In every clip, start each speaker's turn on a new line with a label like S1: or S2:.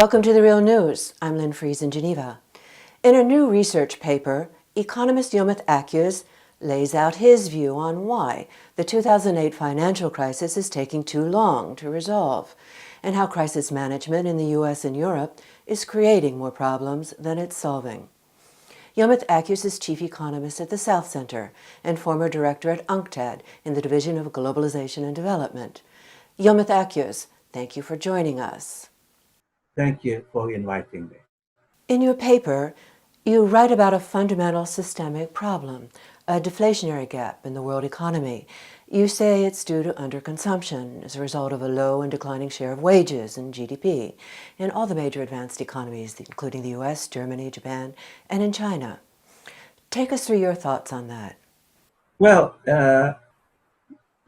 S1: Welcome to The Real News. I'm Lynn Fries in Geneva. In a new research paper, economist Yilmaz Akyüz lays out his view on why the 2008 financial crisis is taking too long to resolve, and how crisis management in the US and Europe is creating more problems than it's solving. Yilmaz Akyüz is chief economist at the South Center and former director at UNCTAD in the Division of Globalization and Development. Yilmaz Akyüz, thank you for joining us.
S2: Thank you for inviting me.
S1: In your paper, you write about a fundamental systemic problem, a deflationary gap in the world economy. You say it's due to underconsumption as a result of a low and declining share of wages and GDP in all the major advanced economies, including the US, Germany, Japan, and in China. Take us through your thoughts on that.
S2: Well, the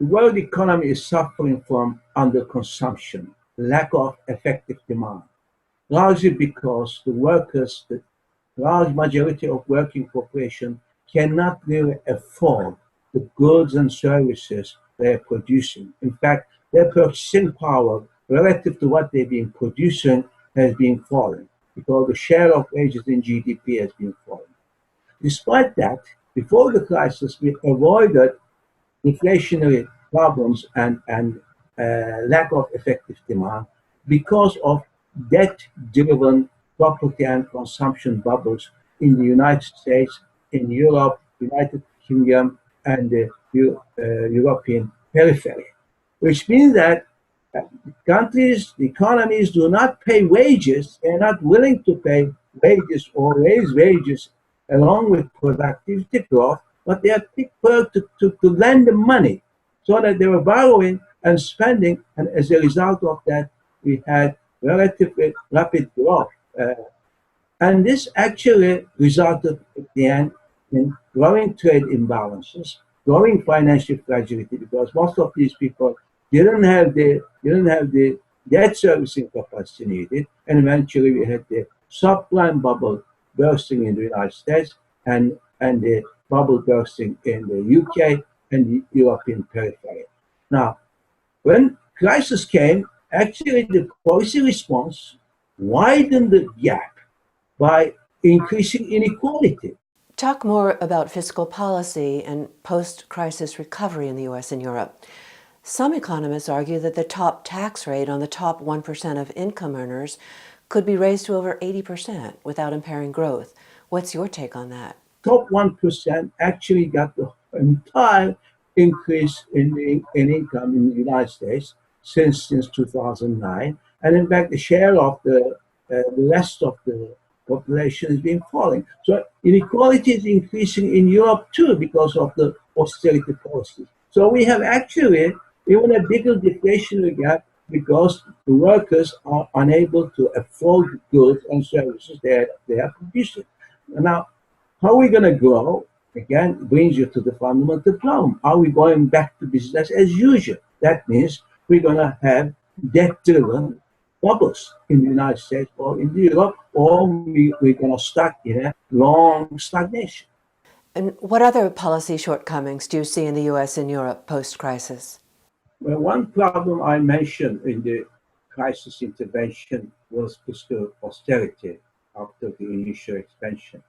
S2: world economy is suffering from underconsumption, lack of effective demand, largely because the workers, the large majority of working population, cannot really afford the goods and services they are producing. In fact, their purchasing power relative to what they've been producing has been falling because the share of wages in GDP has been falling. Despite that, before the crisis, we avoided inflationary problems and lack of effective demand because of debt-driven property and consumption bubbles in the United States, in Europe, United Kingdom, and the European periphery, which means that countries, the economies do not pay wages. They're not willing to pay wages or raise wages along with productivity growth, but they are prepared to lend the money so that they were borrowing and spending, and as a result of that, we had relatively rapid growth. And this actually resulted at the end in growing trade imbalances, growing financial fragility, because most of these people didn't have the debt servicing capacity needed, and eventually we had the subprime bubble bursting in the United States and the bubble bursting in the UK and the European periphery. Now, when crisis came, actually the policy response widened the gap by increasing inequality.
S1: Talk more about fiscal policy and post-crisis recovery in the US and Europe. Some economists argue that the top tax rate on the top 1% of income earners could be raised to over 80% without impairing growth. What's your take on that?
S2: Top 1% actually got the entire increase in income in the United States since 2009. And in fact, the share of the rest of the population has been falling. So inequality is increasing in Europe too because of the austerity policies. So we have actually even a bigger deflationary gap because the workers are unable to afford goods and services that they are producing. Now, how are we going to grow? Again, brings you to the fundamental problem. Are we going back to business as usual? That means we're going to have debt-driven bubbles in the United States or in Europe, or we're going to stuck in a long stagnation.
S1: And what other policy shortcomings do you see in the US and Europe post-crisis?
S2: Well, one problem I mentioned in the crisis intervention was fiscal austerity after the initial expansion.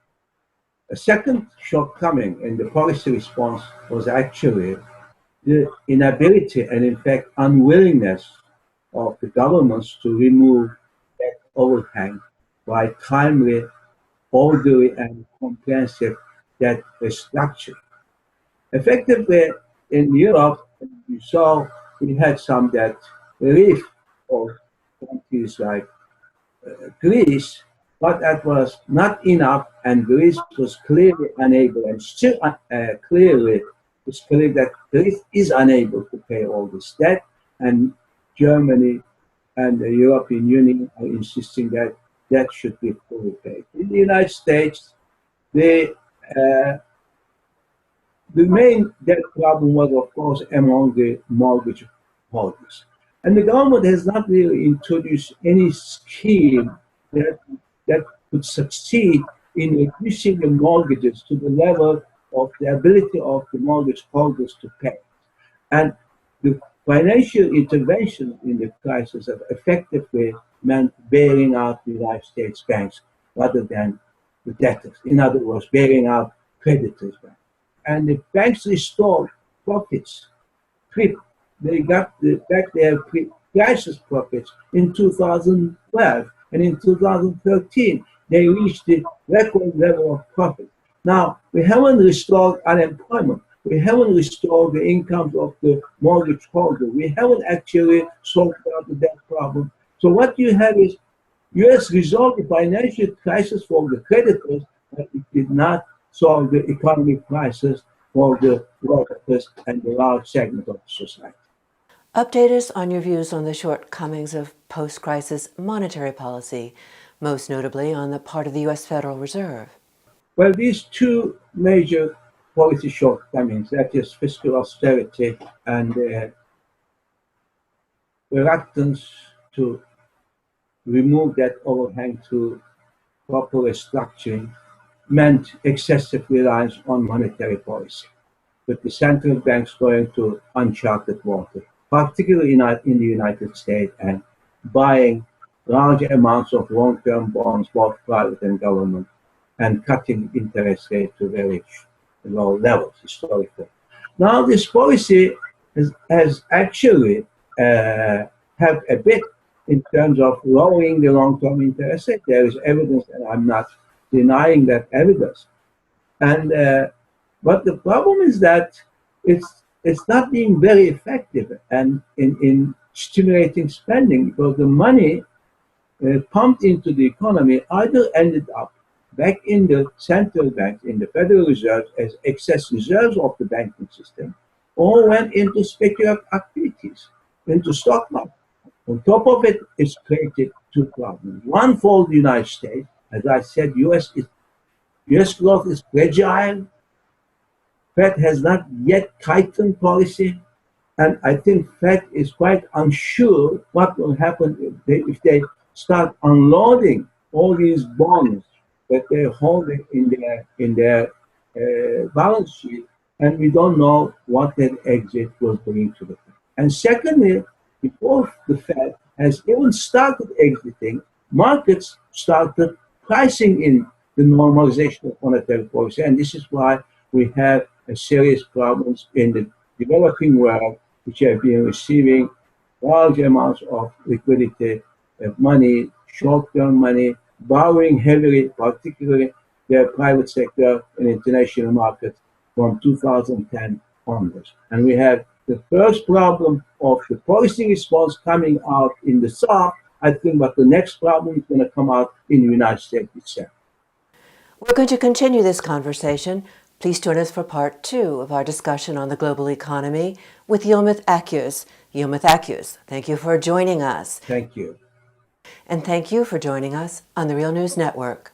S2: A second shortcoming in the policy response was actually the inability and, in fact, unwillingness of the governments to remove that overhang by timely, orderly, and comprehensive debt restructuring. Effectively, in Europe, you saw we had some debt relief of countries like Greece, but that was not enough, and Greece was clearly unable, and still clearly it's clear that Greece is unable to pay all this debt, and Germany and the European Union are insisting that debt should be fully paid. In the United States, the main debt problem was, of course, among the mortgage holders. And the government has not really introduced any scheme that could succeed in reducing the mortgages to the level of the ability of the mortgage holders to pay. And the financial intervention in the crisis have effectively meant bailing out the United States banks rather than the debtors. In other words, bailing out creditors' banks. And the banks restored profits. They got back their crisis profits in 2012, and in 2013 they reached the record level of profit. Now, we haven't restored unemployment. We haven't restored the incomes of the mortgage holder. We haven't actually solved out the debt problem. So what you have is U.S. resolved the financial crisis for the creditors, but it did not solve the economic crisis for the workers and the large segment of society.
S1: Update us on your views on the shortcomings of post-crisis monetary policy, most notably on the part of the U.S. Federal Reserve.
S2: Well, these two major policy shortcomings, that is fiscal austerity and reluctance to remove that overhang through proper restructuring, meant excessive reliance on monetary policy, with the central banks going to uncharted water, particularly in the United States, and buying large amounts of long-term bonds, both private and government, and cutting interest rates to very low levels historically. Now, this policy has actually helped a bit in terms of lowering the long-term interest rate. There is evidence, and I'm not denying that evidence. And but the problem is that it's not being very effective and in stimulating spending, because the money pumped into the economy either ended up back in the central banks, in the Federal Reserve, as excess reserves of the banking system, or went into speculative activities, into stock market. On top of it, it's created two problems. One for the United States, as I said, US growth is fragile. Fed has not yet tightened policy, and I think Fed is quite unsure what will happen if they start unloading all these bonds that they're holding in their balance sheet, and we don't know what that exit will bring to the Fed. And secondly, before the Fed has even started exiting, markets started pricing in the normalization of monetary policy, and this is why we have a serious problems in the developing world, which have been receiving large amounts of liquidity, money, short-term money, borrowing heavily, particularly their private sector and international markets from 2010 onwards. And we have the first problem of the policy response coming out in the South, I think, but the next problem is going to come out in the United States itself.
S1: We're going to continue this conversation. Please join us for part 2 of our discussion on the global economy with Yilmaz Akyüz. Yilmaz Akyüz, thank you for joining us.
S2: Thank you.
S1: And thank you for joining us on the Real News Network.